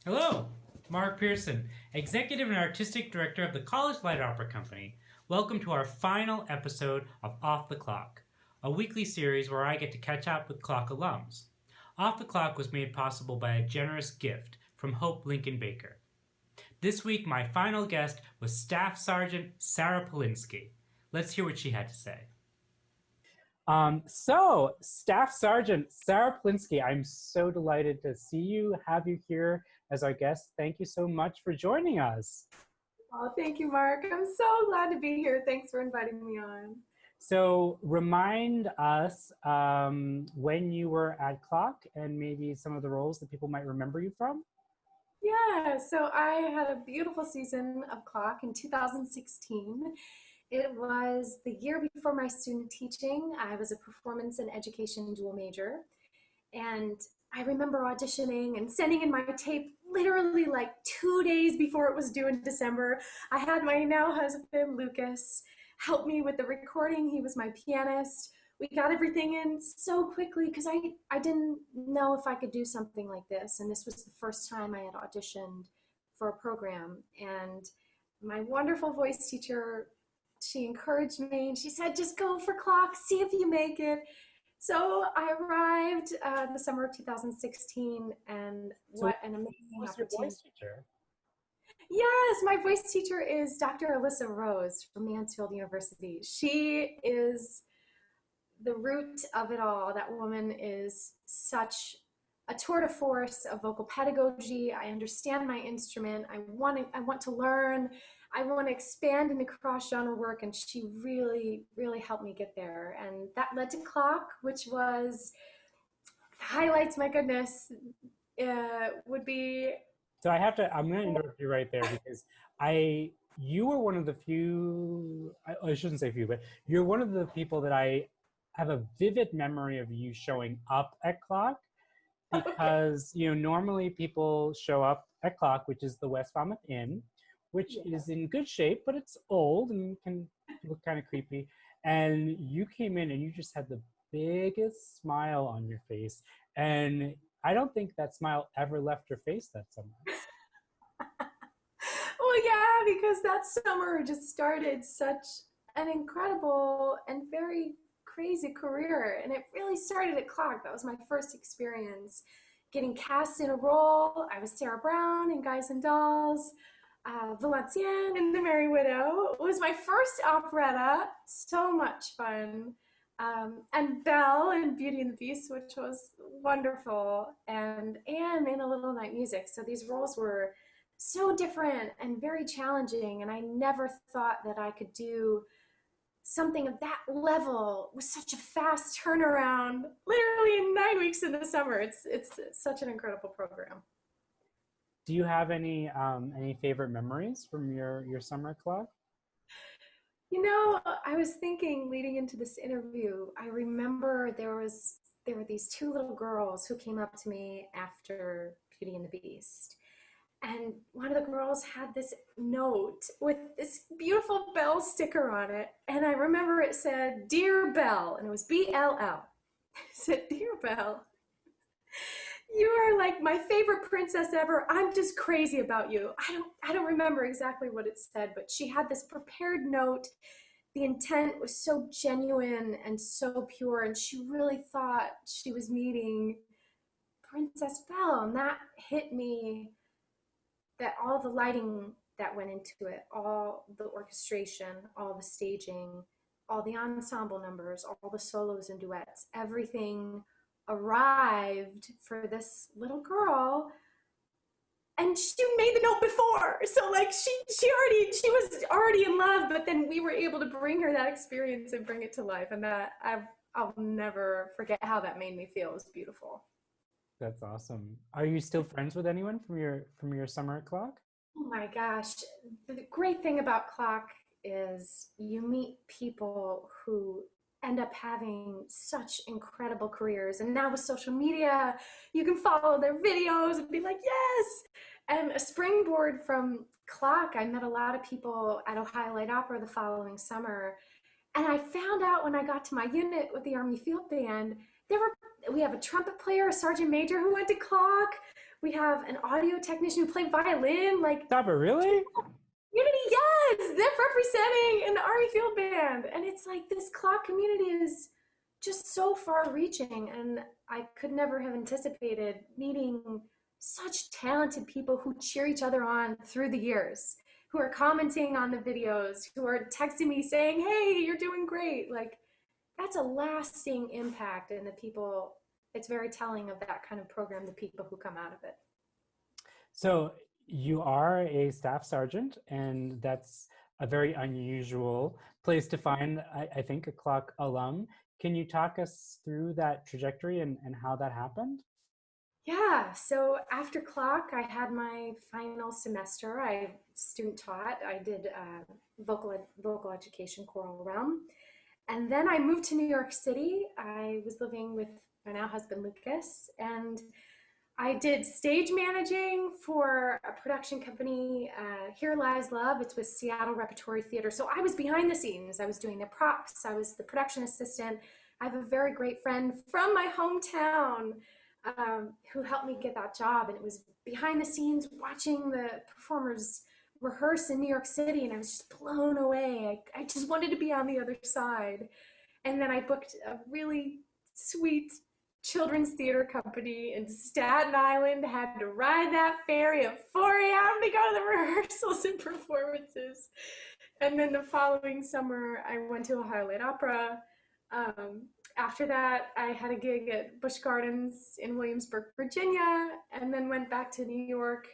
Hello, Mark Pearson, Executive and Artistic Director of the College Light Opera Company. Welcome to our final episode of Off the Clock, a weekly series where I get to catch up with CLOC alums. Off the Clock was made possible by a generous gift from Hope Lincoln Baker. This week, my final guest was Staff Sergeant Sarah Polinski. Let's hear what she had to say. Staff Sergeant Sarah Polinski, I'm so delighted to see you, have you here as our guest. Thank you so much for joining us. Oh, thank you, Mark. I'm so glad to be here. Thanks for inviting me on. So remind us when you were at CLOC and maybe some of the roles that people might remember you from. Yeah, so I had a beautiful season of CLOC in 2016. It was the year before my student teaching. I was a performance and education dual major. And I remember auditioning and sending in my tape literally like 2 days before it was due in December. I had my now husband, Lucas, help me with the recording. He was my pianist. We got everything in so quickly because I didn't know if I could do something like this. And this was the first time I had auditioned for a program. And my wonderful voice teacher, she encouraged me and she said, just go for CLOC, see if you make it. So I arrived the summer of 2016, and what an amazing Who's your opportunity. voice teacher? Yes, my voice teacher is Dr. Alyssa Rose from Mansfield University. She is the root of it all. That woman is such a tour de force of vocal pedagogy. I understand my instrument. I want to learn. I want to expand into cross-genre work, and she really, really helped me get there. And that led to CLOC, which was highlights. My goodness, would be. So I'm going to interrupt you right there because you were one of the few, I shouldn't say few, but you're one of the people that I have a vivid memory of you showing up at CLOC because, normally people show up at CLOC, which is the West Falmouth Inn, which is in good shape, but it's old and can look kind of creepy. And you came in and you just had the biggest smile on your face. And I don't think that smile ever left your face that summer. Well, yeah, because that summer just started such an incredible and very crazy career. And it really started at CLOC. That was my first experience getting cast in a role. I was Sarah Brown in Guys and Dolls. Valenciennes in The Merry Widow. It was my first operetta. So much fun. And Belle in Beauty and the Beast, which was wonderful. And Anne in A Little Night Music. So these roles were so different and very challenging. And I never thought that I could do something of that level with such a fast turnaround, literally in 9 weeks in the summer. It's such an incredible program. Do you have any favorite memories from your summer at CLOC? I was thinking leading into this interview, I remember there were these two little girls who came up to me after Beauty and the Beast. And one of the girls had this note with this beautiful Belle sticker on it. And I remember it said, Dear Belle, and it was BLL. It said, Dear Belle, you are like my favorite princess ever. I'm just crazy about you. I don't remember exactly what it said, but she had this prepared note. The intent was so genuine and so pure, and she really thought she was meeting Princess Belle. And that hit me, that all the lighting that went into it, all the orchestration, all the staging, all the ensemble numbers, all the solos and duets, everything arrived for this little girl. And she made the note before, so like she was already in love, but then we were able to bring her that experience and bring it to life, and that I'll never forget how that made me feel. It was beautiful. That's awesome. Are you still friends with anyone from your summer at CLOC? Oh my gosh, the great thing about CLOC is you meet people who end up having such incredible careers. And now with social media, you can follow their videos and be like, yes. And a springboard from CLOC, I met a lot of people at Ohio Light Opera the following summer. And I found out when I got to my unit with the Army Field Band, we have a trumpet player, a sergeant major who went to CLOC. We have an audio technician who played violin. Like, Stop it, really? community, yes, they're representing an Army Field Band. And it's like this CLOC community is just so far reaching. And I could never have anticipated meeting such talented people who cheer each other on through the years, who are commenting on the videos, who are texting me saying, hey, you're doing great. Like, that's a lasting impact. And the people, it's very telling of that kind of program, the people who come out of it. So you are a staff sergeant, and that's a very unusual place to find, I think, a CLOC alum. Can you talk us through that trajectory and how that happened? Yeah, so after CLOC, I had my final semester. I student taught. I did vocal education choral realm. And then I moved to New York City. I was living with my now husband, Lucas, and I did stage managing for a production company, Here Lies Love. It's with Seattle Repertory Theater. So I was behind the scenes. I was doing the props. I was the production assistant. I have a very great friend from my hometown who helped me get that job. And it was behind the scenes watching the performers rehearse in New York City. And I was just blown away. I just wanted to be on the other side. And then I booked a really sweet children's theater company in Staten Island, had to ride that ferry at 4 a.m. to go to the rehearsals and performances. And then the following summer, I went to Ohio Light Opera. After that, I had a gig at Busch Gardens in Williamsburg, Virginia, and then went back to New York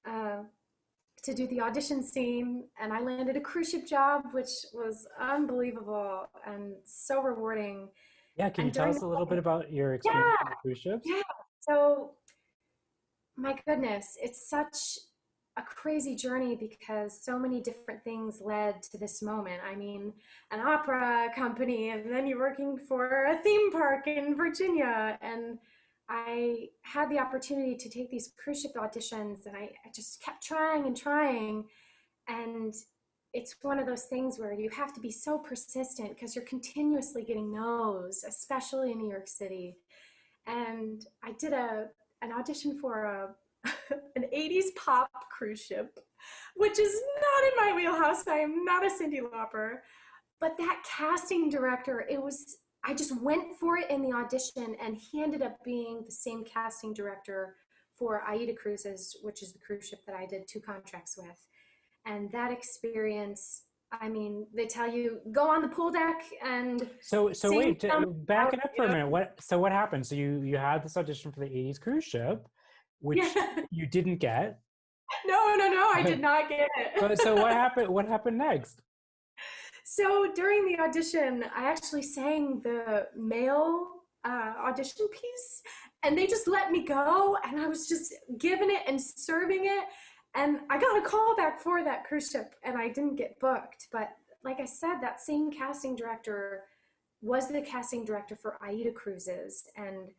to do the audition scene. And I landed a cruise ship job, which was unbelievable and so rewarding. Yeah, can you And tell during us a little bit about your yeah, experience on the cruise ships? yeah. So my goodness, it's such a crazy journey because so many different things led to this moment. I mean, an opera company, and then you're working for a theme park in Virginia. And I had the opportunity to take these cruise ship auditions, and I just kept trying and trying. And it's one of those things where you have to be so persistent because you're continuously getting no's, especially in New York City. And I did an audition for an 80s pop cruise ship, which is not in my wheelhouse. I am not a Cyndi Lauper. But that casting director, I just went for it in the audition, and he ended up being the same casting director for Aida Cruises, which is the cruise ship that I did 2 contracts with. And that experience, I mean, they tell you go on the pool deck and So sing wait, back it up you for a know? minute. What happened? So you had this audition for the 80s cruise ship, which Yeah. you didn't get. No, I did not get it. So what happened? What happened next? So during the audition, I actually sang the male audition piece, and they just let me go, and I was just giving it and serving it. And I got a call back for that cruise ship, and I didn't get booked. But like I said, that same casting director was the casting director for Aida Cruises. And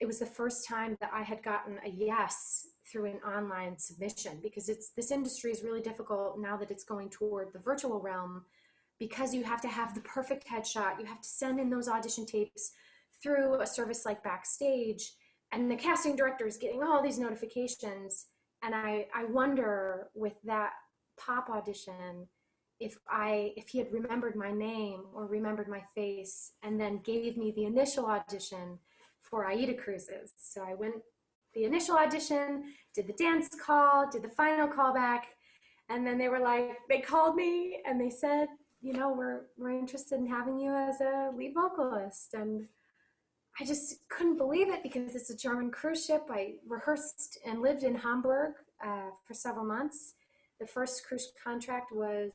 it was the first time that I had gotten a yes through an online submission, because this industry is really difficult now that it's going toward the virtual realm, because you have to have the perfect headshot. You have to send in those audition tapes through a service like Backstage, and the casting director is getting all these notifications. And I wonder with that pop audition if he had remembered my name or remembered my face and then gave me the initial audition for Aida Cruises. So I went the initial audition, did the dance call, did the final callback, and then they called me and they said, you know, we're interested in having you as a lead vocalist. And I just couldn't believe it because it's a German cruise ship. I rehearsed and lived in Hamburg for several months. The first cruise contract was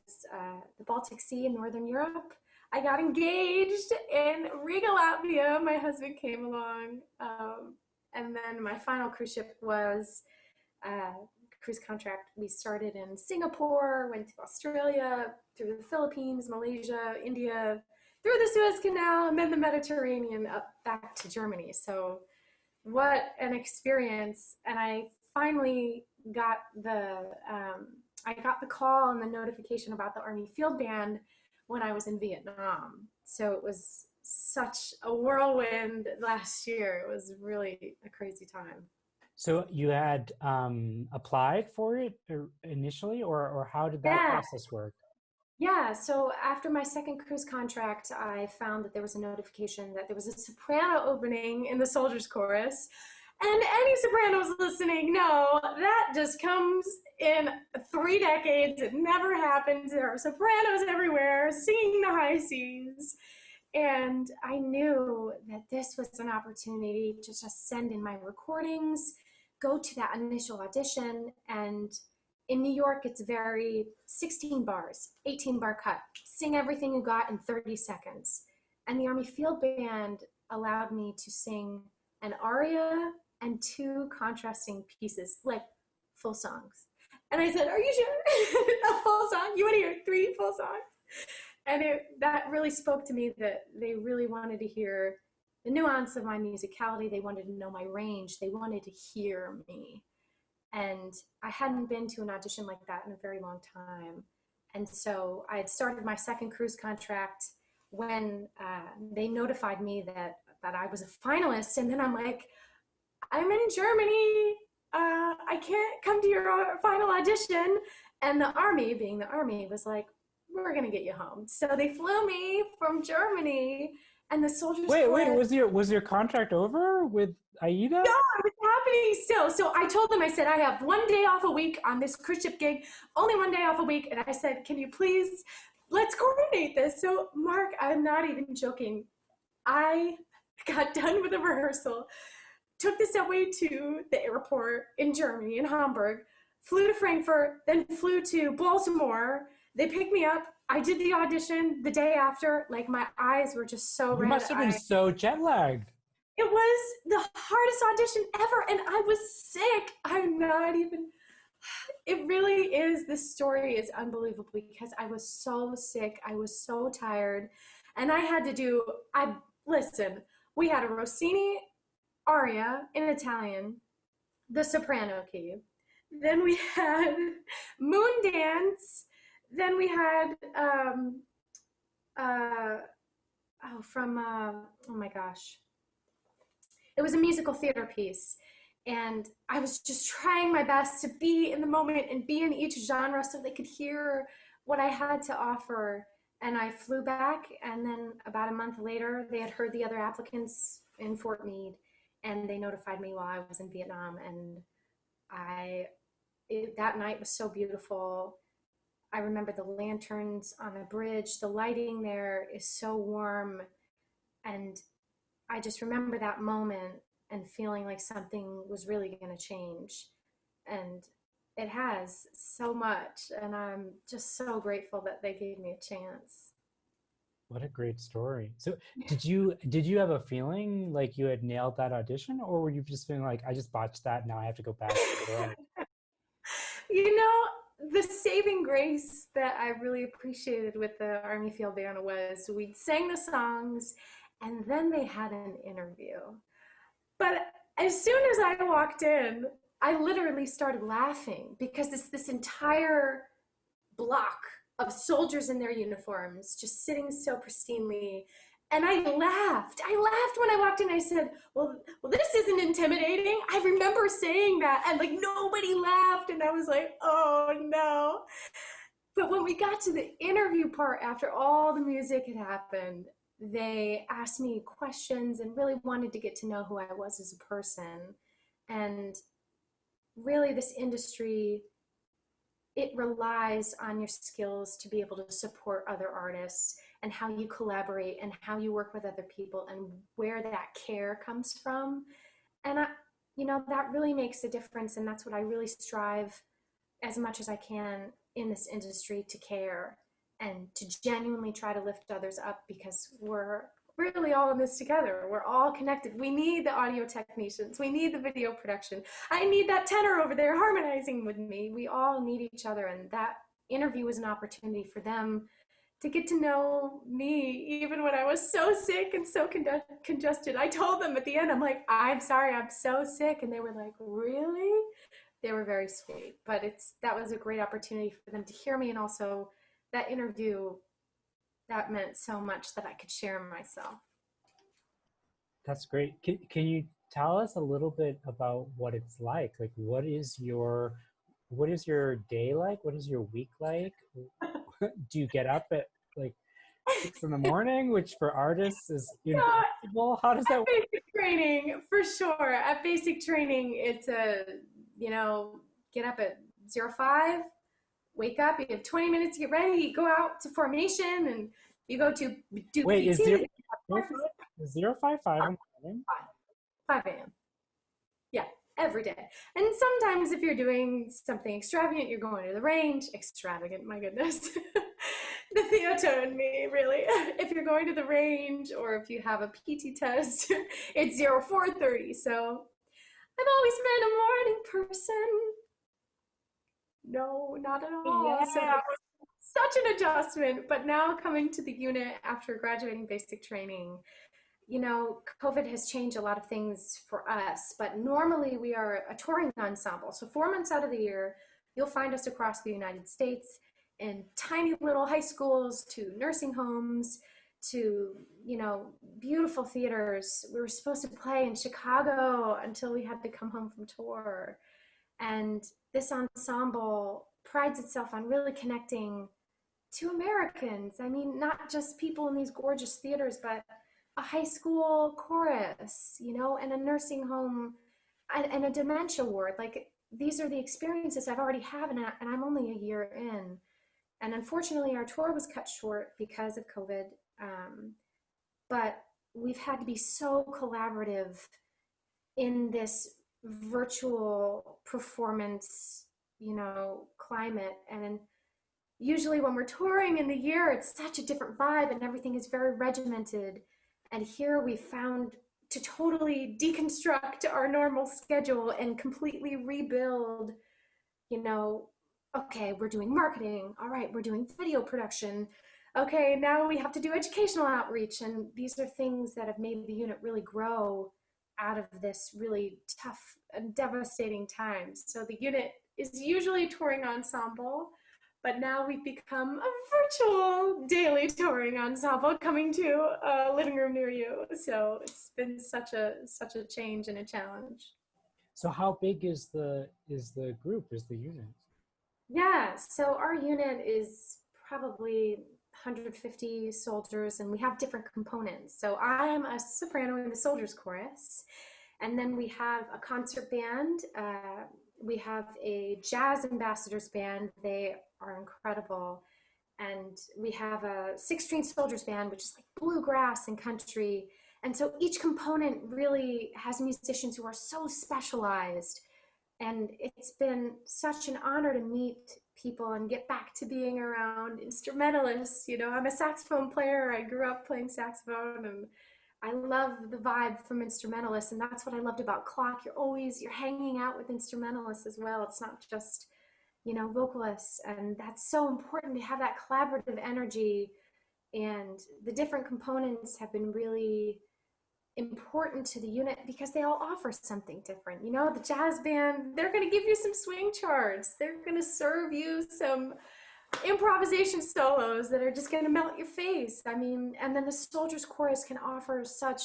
the Baltic Sea in Northern Europe. I got engaged in Riga, Latvia. My husband came along. And then my final cruise ship was cruise contract. We started in Singapore, went to Australia, through the Philippines, Malaysia, India, through the Suez Canal, and then the Mediterranean up back to Germany. So what an experience. And I finally got I got the call and the notification about the Army Field Band when I was in Vietnam. So it was such a whirlwind last year. It was really a crazy time. So you had applied for it initially, or how did that Yeah, process work? yeah. So after my second cruise contract, I found that there was a notification that there was a soprano opening in the Soldiers Chorus. And any sopranos listening know that just comes in 3 decades. It never happens. There are sopranos everywhere singing the high seas. And I knew that this was an opportunity to just send in my recordings, go to that initial audition. And in New York, it's very 16 bars, 18 bar cut, sing everything you got in 30 seconds. And the Army Field Band allowed me to sing an aria and two contrasting pieces, like full songs. And I said, "Are you sure?" A full song? You want to hear three full songs? And that really spoke to me, that they really wanted to hear the nuance of my musicality. They wanted to know my range. They wanted to hear me. And I hadn't been to an audition like that in a very long time. And so I had started my second cruise contract when they notified me that I was a finalist. And then I'm like, I'm in Germany. I can't come to your final audition. And the Army, being the Army, was like, we're going to get you home. So they flew me from Germany, and the Soldiers Wait, Chorus. was your contract over with No, Aida? it was happening still. So I told them, I said, I have 1 day off a week on this cruise ship gig, only 1 day off a week. And I said, can you please, let's coordinate this. So, Mark, I'm not even joking. I got done with a rehearsal, took the subway to the airport in Germany, in Hamburg, flew to Frankfurt, then flew to Baltimore. They picked me up. I did the audition the day after. Like, my eyes were just so You red. must have been so jet lagged. It was the hardest audition ever, and I was sick. I'm not even. It really is. This story is unbelievable because I was so sick. I was so tired, and I had to do. I listen. We had a Rossini aria in Italian, the soprano key. Then we had Moon Dance. Then we had uh, oh my gosh, it was a musical theater piece. And I was just trying my best to be in the moment and be in each genre so they could hear what I had to offer. And I flew back, and then about a month later, they had heard the other applicants in Fort Meade, and they notified me while I was in Vietnam. And that night was so beautiful. I remember the lanterns on the bridge. The lighting there is so warm, and I just remember that moment and feeling like something was really going to change. And it has so much. And I'm just so grateful that they gave me a chance. What a great story. So did you have a feeling like you had nailed that audition, or were you just feeling like I just botched that, now I have to go back to the You know, the saving grace that I really appreciated with the Army Field Band was we sang the songs, and then they had an interview. But as soon as I walked in, I literally started laughing because it's this entire block of soldiers in their uniforms just sitting so pristinely. And I laughed. I laughed when I walked in. I said, well, this isn't intimidating. I remember saying that, and like nobody laughed. And I was like, oh no. But when we got to the interview part, after all the music had happened, they asked me questions and really wanted to get to know who I was as a person. And really, this industry, it relies on your skills to be able to support other artists, and how you collaborate and how you work with other people and where that care comes from. And that really makes a difference. And that's what I really strive as much as I can in this industry, to care and to genuinely try to lift others up, because we're really all in this together. We're all connected. We need the audio technicians. We need the video production. I need that tenor over there harmonizing with me. We all need each other. And that interview was an opportunity for them to get to know me, even when I was so sick and so congested. I told them at the end, I'm like, I'm sorry, I'm so sick. And they were like, really? They were very sweet. But that was a great opportunity for them to hear me. And also, that interview, that meant so much that I could share myself. That's great. Can you tell us a little bit about what it's like. Like, what is your day like? What is your week like? Do you get up at like 6 in the morning, which for artists is Yeah, impossible? How does that at work? basic training, for sure. At basic training, it's you know, get up at 05, wake up, you have 20 minutes to get ready, you go out to formation, and you go to do Wait, PT, is zero you have zero breakfast five is 055 in the morning? at 5 a.m. Yeah, every day. And sometimes if you're doing something extravagant, you're going to the range. Extravagant, my goodness. The theater in me, really. If you're going to the range or if you have a PT test, it's 04:30. So I've always been a morning person. No, not at all. So Yeah. that was such an adjustment. But now coming to the unit after graduating basic training, COVID has changed a lot of things for us, but normally we are a touring ensemble. So 4 months out of the year, you'll find us across the United States in tiny little high schools to nursing homes to, beautiful theaters. We were supposed to play in Chicago until we had to come home from tour. And this ensemble prides itself on really connecting to Americans. I mean, not just people in these gorgeous theaters, but a high school chorus, and a nursing home and a dementia ward. Like these are the experiences I've already had, and I'm only a year in. And unfortunately, our tour was cut short because of COVID. But we've had to be so collaborative in this virtual performance, climate. And usually when we're touring in the year, it's such a different vibe and everything is very regimented. And here we found to totally deconstruct our normal schedule and completely rebuild, you know, okay, we're doing marketing. All right, we're doing video production. Okay, now we have to do educational outreach. And these are things that have made the unit really grow out of this really tough and devastating time. So the unit is usually a touring ensemble, but now we've become a virtual daily touring ensemble coming to a living room near you. So it's been such a change and a challenge. So how big is the group, is the unit? Yeah, so our unit is probably 150 soldiers, and we have different components. So I am a soprano in the soldiers chorus, and then we have a concert band. We have a jazz ambassadors band. They are incredible. And we have a six-string soldiers band, which is like bluegrass and country. And so each component really has musicians who are so specialized, and it's been such an honor to meet people and get back to being around instrumentalists. I'm a saxophone player. I grew up playing saxophone, and I love the vibe from instrumentalists. And that's what I loved about CLOC. You're hanging out with instrumentalists as well. It's not just, vocalists. And that's so important to have that collaborative energy. And the different components have been really important to the unit because they all offer something different. The jazz band, they're going to give you some swing charts. They're going to serve you some improvisation solos that are just going to melt your face. I mean, and then the soldiers chorus can offer such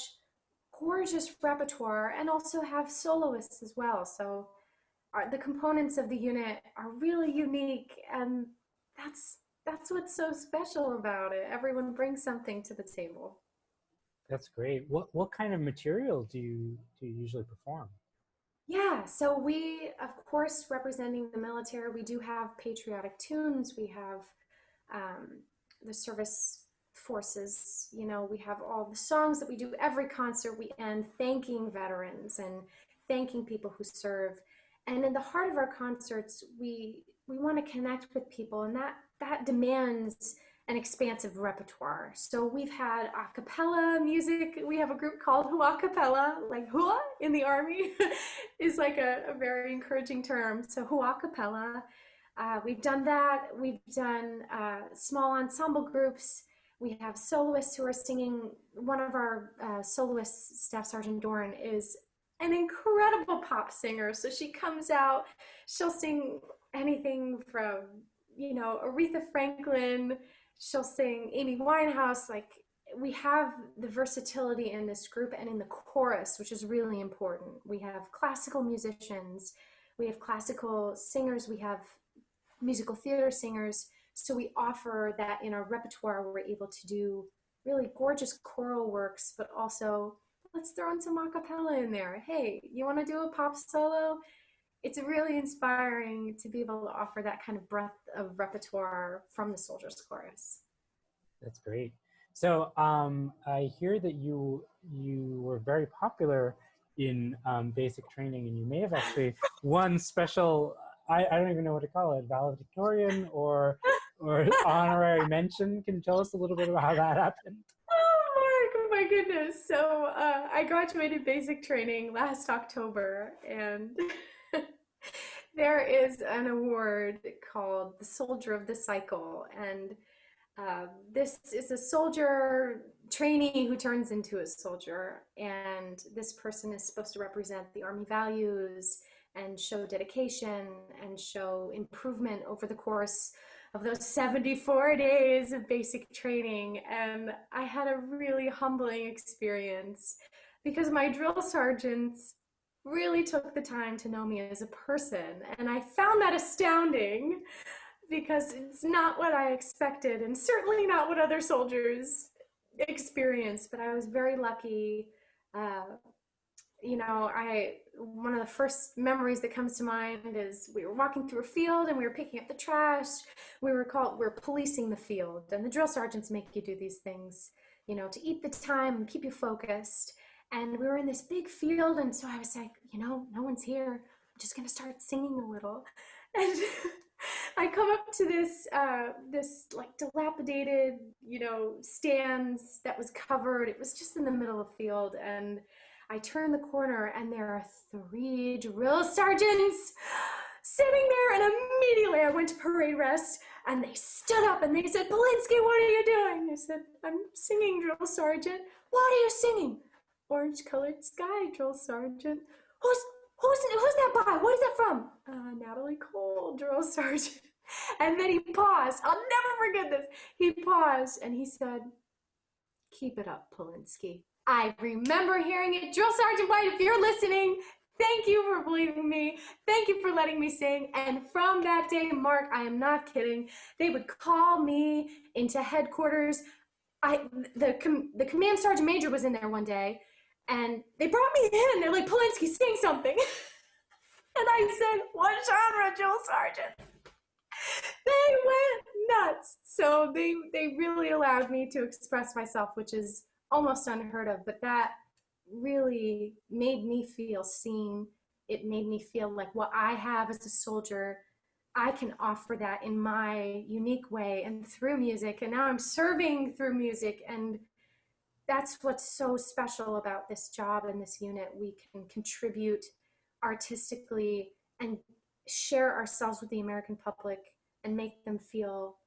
gorgeous repertoire and also have soloists as well. So the components of the unit are really unique, and that's what's so special about it. Everyone brings something to the table. That's great. What kind of material do you usually perform? Yeah, so we, of course, representing the military, we do have patriotic tunes. We have um, the service forces. We have all the songs that we do every concert. We end thanking veterans and thanking people who serve. And in the heart of our concerts, we want to connect with people, and that demands an expansive repertoire. So we've had a cappella music. We have a group called Hua Cappella, like hua in the army is like a very encouraging term. So Hua Cappella. We've done that. We've done small ensemble groups. We have soloists who are singing. One of our soloists, Staff Sergeant Doran, is an incredible pop singer. So she comes out, she'll sing anything from, Aretha Franklin, she'll sing Amy Winehouse. Like, we have the versatility in this group and in the chorus, which is really important. We have classical musicians, we have classical singers, we have musical theater singers. So we offer that in our repertoire. We're able to do really gorgeous choral works, but also let's throw in some a cappella in there. Hey, you want to do a pop solo? It's really inspiring to be able to offer that kind of breadth of repertoire from the Soldiers Chorus. That's great. So I hear that you were very popular in basic training, and you may have actually won special. I don't even know what to call it, valedictorian or honorary mention. Can you tell us a little bit about how that happened? Oh, Mark, my goodness. So I graduated basic training last October, and there is an award called the Soldier of the Cycle. And this is a soldier trainee who turns into a soldier. And this person is supposed to represent the Army values and show dedication and show improvement over the course of those 74 days of basic training. And I had a really humbling experience because my drill sergeants really took the time to know me as a person. And I found that astounding because it's not what I expected and certainly not what other soldiers experienced. But I was very lucky. One of the first memories that comes to mind is we were walking through a field and we were picking up the trash. We were policing the field, and the drill sergeants make you do these things, to eat the time and keep you focused. And we were in this big field, and so I was like, no one's here. I'm just gonna start singing a little. And I come up to this like dilapidated, stands that was covered. It was just in the middle of the field, and I turn the corner and there are 3 drill sergeants sitting there, and immediately I went to parade rest and they stood up and they said, "Polinski, what are you doing?" I said, "I'm singing, drill sergeant." "What are you singing?" "Orange Colored Sky, drill sergeant." Who's that by? What is that from?" "Natalie Cole, drill sergeant." And then he paused. I'll never forget this. He paused and he said, "Keep it up, Polinski." I remember hearing it. Drill Sergeant White, if you're listening, thank you for believing me. Thank you for letting me sing. And from that day, Mark, I am not kidding, they would call me into headquarters. The command sergeant major was in there one day, and they brought me in. They're like, "Polinski, sing something." And I said, "What genre, drill sergeant?" They went nuts. So they really allowed me to express myself, which is almost unheard of, but that really made me feel seen. It made me feel like what I have as a soldier, I can offer that in my unique way and through music. And now I'm serving through music. And that's what's so special about this job and this unit. We can contribute artistically and share ourselves with the American public and make them feel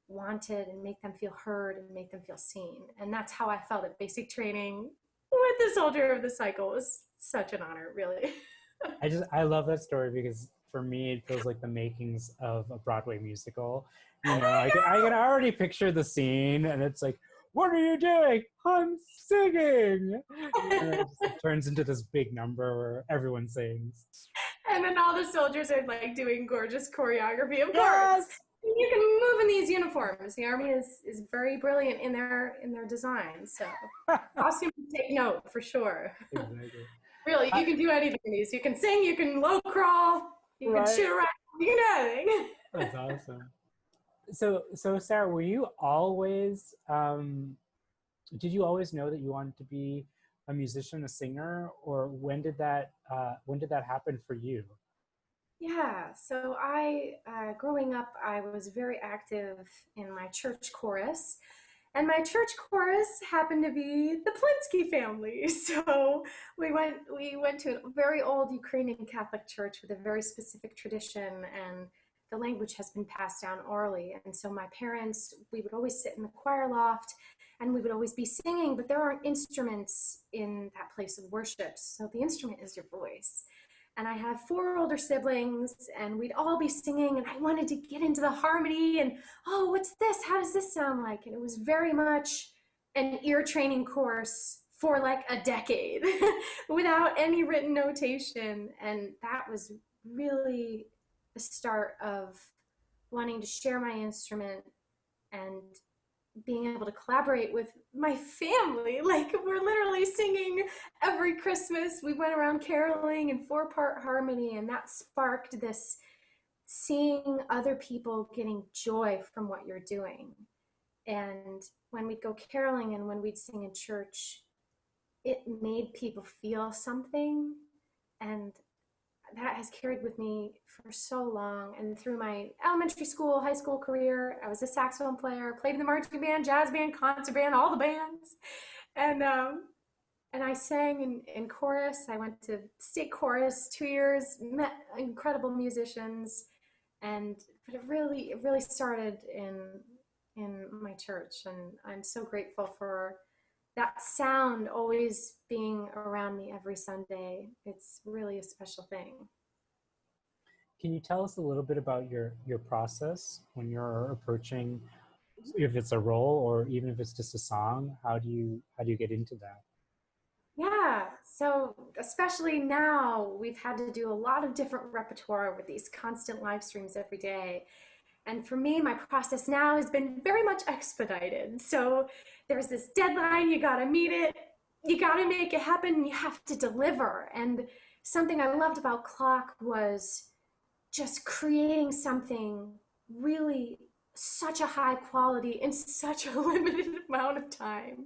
wanted and make them feel heard and make them feel seen. And that's how I felt at basic training with the Soldier of the Cycle. It was such an honor, really. I love that story because for me it feels like the makings of a Broadway musical. I can already picture the scene, and it's like, "What are you doing?" "I'm singing." And it just turns into this big number where everyone sings. And then all the soldiers are like doing gorgeous choreography, of Yes! course. You can move in these uniforms. The Army is very brilliant in their design. So costumes take note for sure. Exactly. Really, you can do anything in these. You can sing, you can low crawl, you can shoot around, you can do anything. That's awesome. So Sarah, were you always, did you always know that you wanted to be a musician, a singer, or when did that happen for you? Yeah, so growing up, I was very active in my church chorus, and my church chorus happened to be the Polinski family. So we went to a very old Ukrainian Catholic church with a very specific tradition, and the language has been passed down orally. And so my parents, we would always sit in the choir loft, and we would always be singing, but there aren't instruments in that place of worship. So the instrument is your voice. And I have 4 older siblings, and we'd all be singing, and I wanted to get into the harmony and, oh, what's this? How does this sound like? And it was very much an ear training course for like a decade without any written notation. And that was really the start of wanting to share my instrument and being able to collaborate with my family. Like, we're literally singing every Christmas. We went around caroling in 4-part harmony, and that sparked this seeing other people getting joy from what you're doing. And when we'd go caroling and when we'd sing in church, it made people feel something. And that has carried with me for so long. And through my elementary school, high school career, I was a saxophone player, played in the marching band, jazz band, concert band, all the bands. And I sang in chorus. I went to state chorus 2 years, met incredible musicians, and but it really started in my church, and I'm so grateful for that sound always being around me every Sunday. It's really a special thing. Can you tell us a little bit about your process when you're approaching, if it's a role or even if it's just a song? How do you get into that? Yeah, so especially now, we've had to do a lot of different repertoire with these constant live streams every day. And for me, my process now has been very much expedited. So there's this deadline, you gotta meet it, you gotta make it happen, you have to deliver. And something I loved about Clock was just creating something really such a high quality in such a limited amount of time.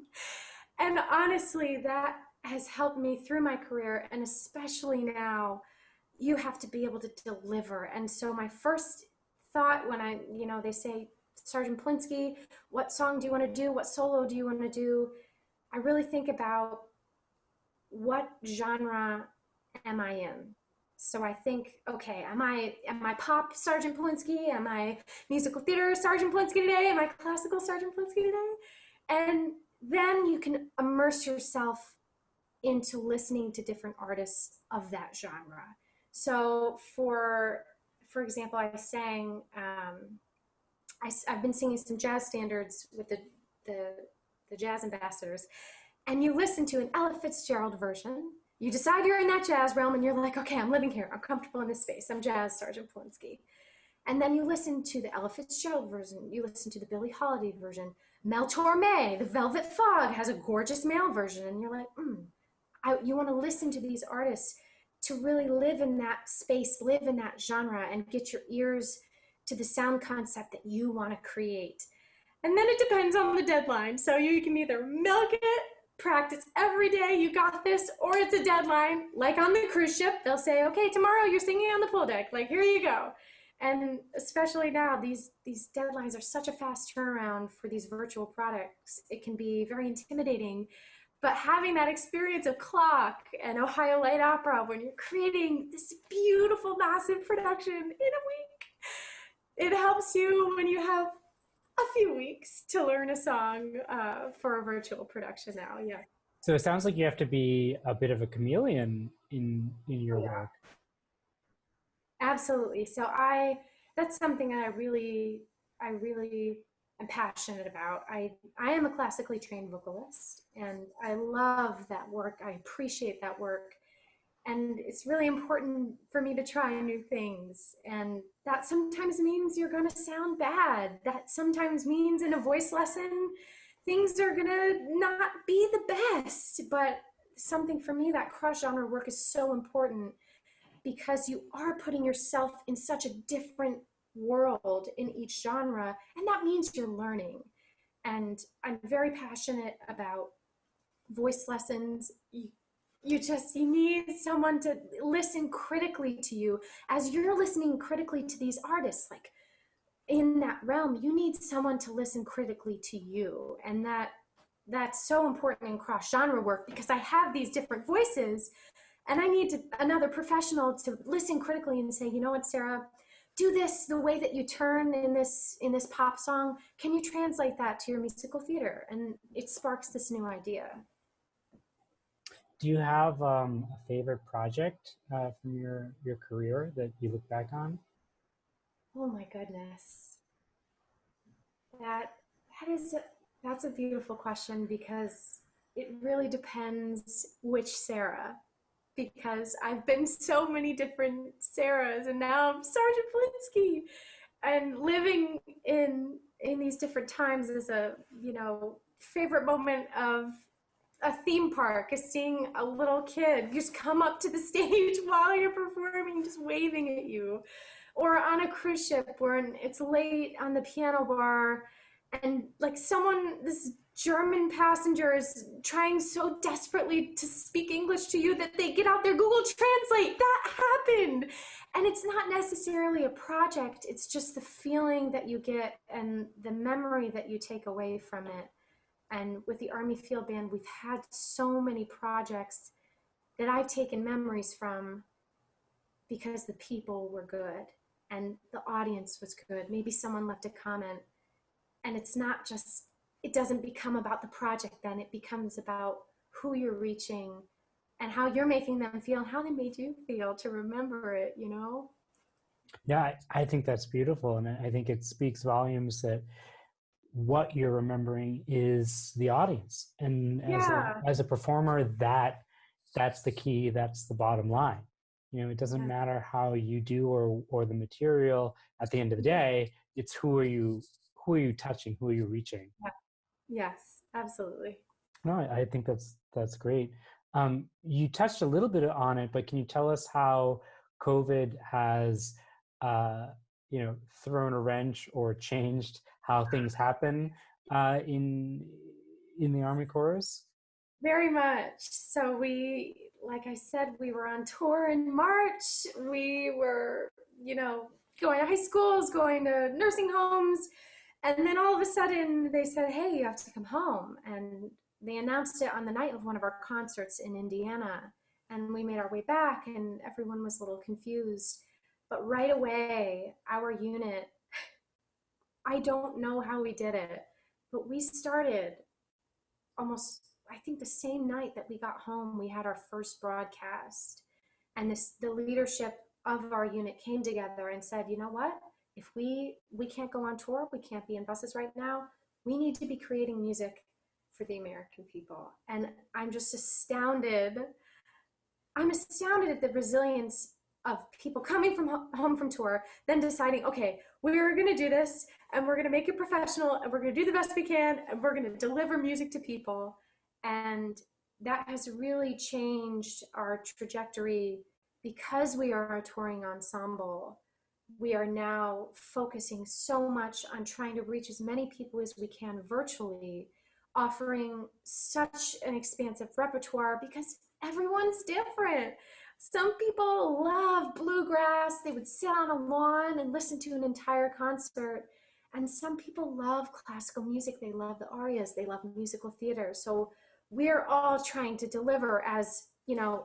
And honestly, that has helped me through my career, and especially now, you have to be able to deliver. And so my first thought when they say, Sergeant Polinski, what song do you want to do? What solo do you want to do? I really think about what genre am I in? So I think, okay, am I pop Sergeant Polinski? Am I musical theater Sergeant Polinski today? Am I classical Sergeant Polinski today? And then you can immerse yourself into listening to different artists of that genre. So for example, I've been singing some jazz standards with the the jazz ambassadors, and you listen to an Ella Fitzgerald version. You decide you're in that jazz realm, and you're like, okay, I'm living here. I'm comfortable in this space. I'm jazz Sergeant Polinski. And then you listen to the Ella Fitzgerald version. You listen to the Billie Holiday version. Mel Torme, the Velvet Fog, has a gorgeous male version, and you're like, you want to listen to these artists to really live in that space, live in that genre, and get your ears to the sound concept that you want to create. And then it depends on the deadline. So you can either milk it, practice every day, you got this, or it's a deadline. Like on the cruise ship, they'll say, okay, tomorrow you're singing on the pool deck. Like, here you go. And especially now, these deadlines are such a fast turnaround for these virtual products. It can be very intimidating. But having that experience of CLOC and Ohio Light Opera, when you're creating this beautiful, massive production in a week, it helps you when you have a few weeks to learn a song for a virtual production now. Yeah. So it sounds like you have to be a bit of a chameleon in your Oh, yeah. work. Absolutely. So that's something I really am passionate about. I am a classically trained vocalist, and I love that work. I appreciate that work. And it's really important for me to try new things. And that sometimes means you're going to sound bad. That sometimes means in a voice lesson, things are going to not be the best. But something for me, that cross genre work is so important because you are putting yourself in such a different world in each genre. And that means you're learning. And I'm very passionate about voice lessons. You need someone to listen critically to you as you're listening critically to these artists. Like, in that realm, you need someone to listen critically to you. And that's so important in cross genre work, because I have these different voices, and I need another professional to listen critically and say, you know what, Sarah, do this the way that you turn in this pop song. Can you translate that to your musical theater? And it sparks this new idea. Do you have a favorite project from your career that you look back on? Oh my goodness. That that is That's a beautiful question because it really depends which Sarah. Because I've been so many different Sarahs, and now I'm Sergeant Polinski, and living in these different times is a favorite moment of a theme park is seeing a little kid just come up to the stage while you're performing, just waving at you, or on a cruise ship where it's late on the piano bar and like this German passenger is trying so desperately to speak English to you that they get out their Google Translate. That happened. And it's not necessarily a project, it's just the feeling that you get and the memory that you take away from it. And with the Army Field Band, we've had so many projects that I've taken memories from because the people were good and the audience was good. Maybe someone left a comment, and it's not just, it doesn't become about the project then, it becomes about who you're reaching and how you're making them feel and how they made you feel to remember it, you know? Yeah, I think that's beautiful. And I think it speaks volumes that what you're remembering is the audience. And Yeah. as a performer, that's the key, that's the bottom line. You know, it doesn't Yeah. matter how you do or the material. At the end of the day, it's who are you touching, who are you reaching. Yeah. Yes, absolutely. No, I think that's great. You touched a little bit on it, but can you tell us how COVID has, uh, thrown a wrench or changed how things happen uh, in in the Army Corps? Very much. So like I said, we were on tour in March. We were, going to high schools, going to nursing homes. And then all of a sudden they said, hey, you have to come home. And they announced it on the night of one of our concerts in Indiana. And we made our way back, and everyone was a little confused. But right away, our unit, I don't know how we did it, but we started almost, I think the same night that we got home, we had our first broadcast. And the leadership of our unit came together and said, you know what? If we can't go on tour, we can't be in buses right now. We need to be creating music for the American people. And I'm just astounded. I'm astounded at the resilience of people coming from home from tour, then deciding, okay, we're going to do this and we're going to make it professional and we're going to do the best we can and we're going to deliver music to people. And that has really changed our trajectory because we are a touring ensemble. We are now focusing so much on trying to reach as many people as we can virtually, offering such an expansive repertoire because everyone's different. Some people love bluegrass. They would sit on a lawn and listen to an entire concert. And some people love classical music. They love the arias. They love musical theater. So we're all trying to deliver as,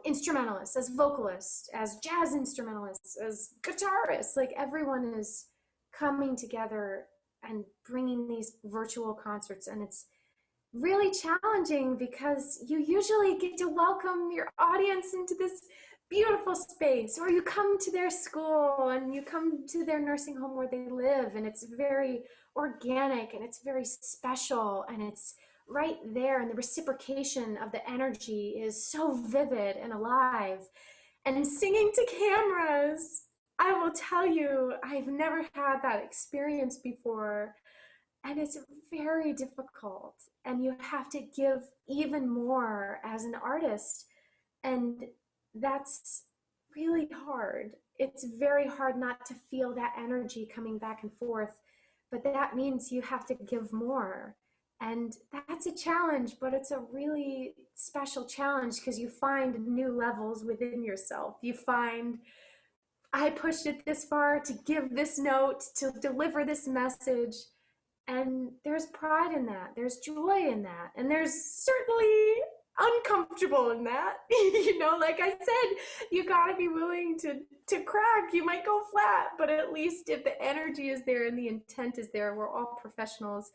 instrumentalists, as vocalists, as jazz instrumentalists, as guitarists. Like everyone is coming together and bringing these virtual concerts. And it's really challenging because you usually get to welcome your audience into this beautiful space, or you come to their school and you come to their nursing home where they live, and it's very organic and it's very special and it's right there, and the reciprocation of the energy is so vivid and alive. And singing to cameras, I will tell you, I've never had that experience before, and it's very difficult, and you have to give even more as an artist, and that's really hard. It's very hard not to feel that energy coming back and forth, but that means you have to give more, and that's a challenge, but it's a really special challenge because you find new levels within yourself. You find, I pushed it this far to give this note, to deliver this message, and there's pride in that, there's joy in that, and there's certainly uncomfortable in that. Like I said, you got to be willing to crack. You might go flat, but at least if the energy is there and the intent is there, we're all professionals.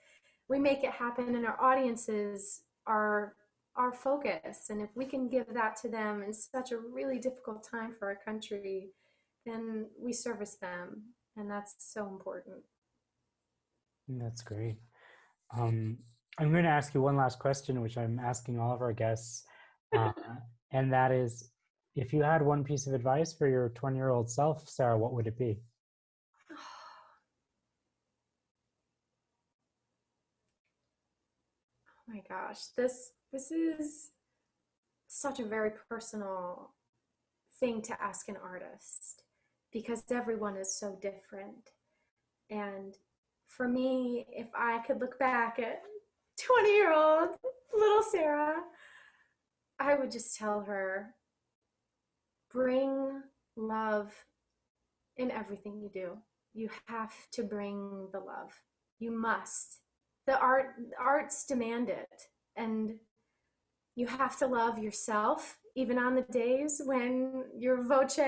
We make it happen, and our audiences are our focus, and if we can give that to them in such a really difficult time for our country, then we service them, and that's so important. That's great. Um, I'm going to ask you one last question, which I'm asking all of our guests. Uh, and that is, if you had one piece of advice for your 20-year-old self, Sarah, what would it be? Oh my gosh, this is such a very personal thing to ask an artist because everyone is so different. And for me, if I could look back at 20-year-old little Sarah, I would just tell her, bring love in everything you do. You have to bring the love. You must. The arts demand it. And you have to love yourself, even on the days when your voce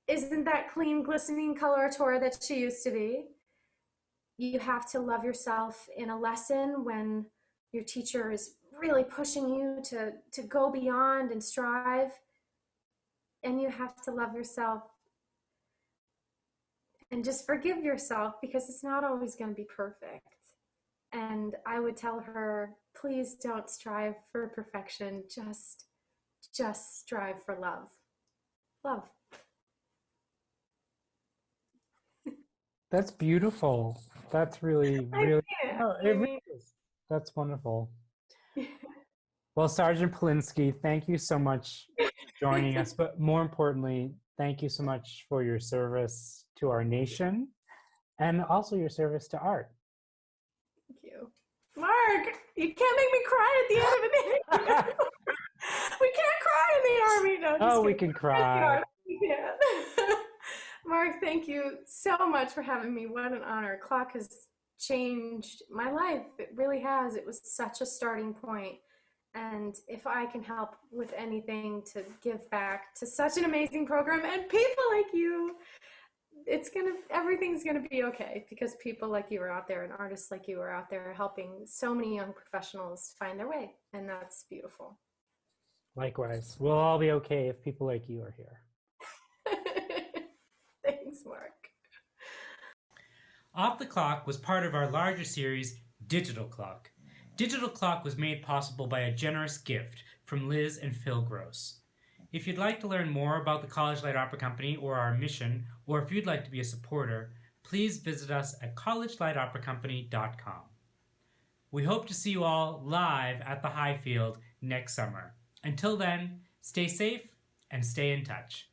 isn't that clean, glistening coloratura that she used to be. You have to love yourself in a lesson when your teacher is really pushing you to go beyond and strive. And you have to love yourself and just forgive yourself because it's not always going to be perfect. And I would tell her, please don't strive for perfection. Just strive for love. Love. That's beautiful. That's really, I really, can't. oh, it I really mean, is. That's wonderful. Well, Sergeant Polinski, thank you so much for joining us. But more importantly, thank you so much for your service to our nation and also your service to art. thank you. Mark, you can't make me cry at the end of an interview. We can't cry in the army. No, just Oh, we kidding. can cry. We can't. Mark, thank you so much for having me. What an honor. CLOC has changed my life. It really has. It was such a starting point. And if I can help with anything to give back to such an amazing program and people like you, everything's gonna be okay because people like you are out there and artists like you are out there helping so many young professionals find their way. And that's beautiful. Likewise, we'll all be okay if people like you are here. Thanks, Mark. Off the Clock was part of our larger series, Digital Clock. Digital Clock was made possible by a generous gift from Liz and Phil Gross. If you'd like to learn more about the College Light Opera Company or our mission, or if you'd like to be a supporter, please visit us at collegelight.operacompany.com. We hope to see you all live at the Highfield next summer. Until then, stay safe and stay in touch.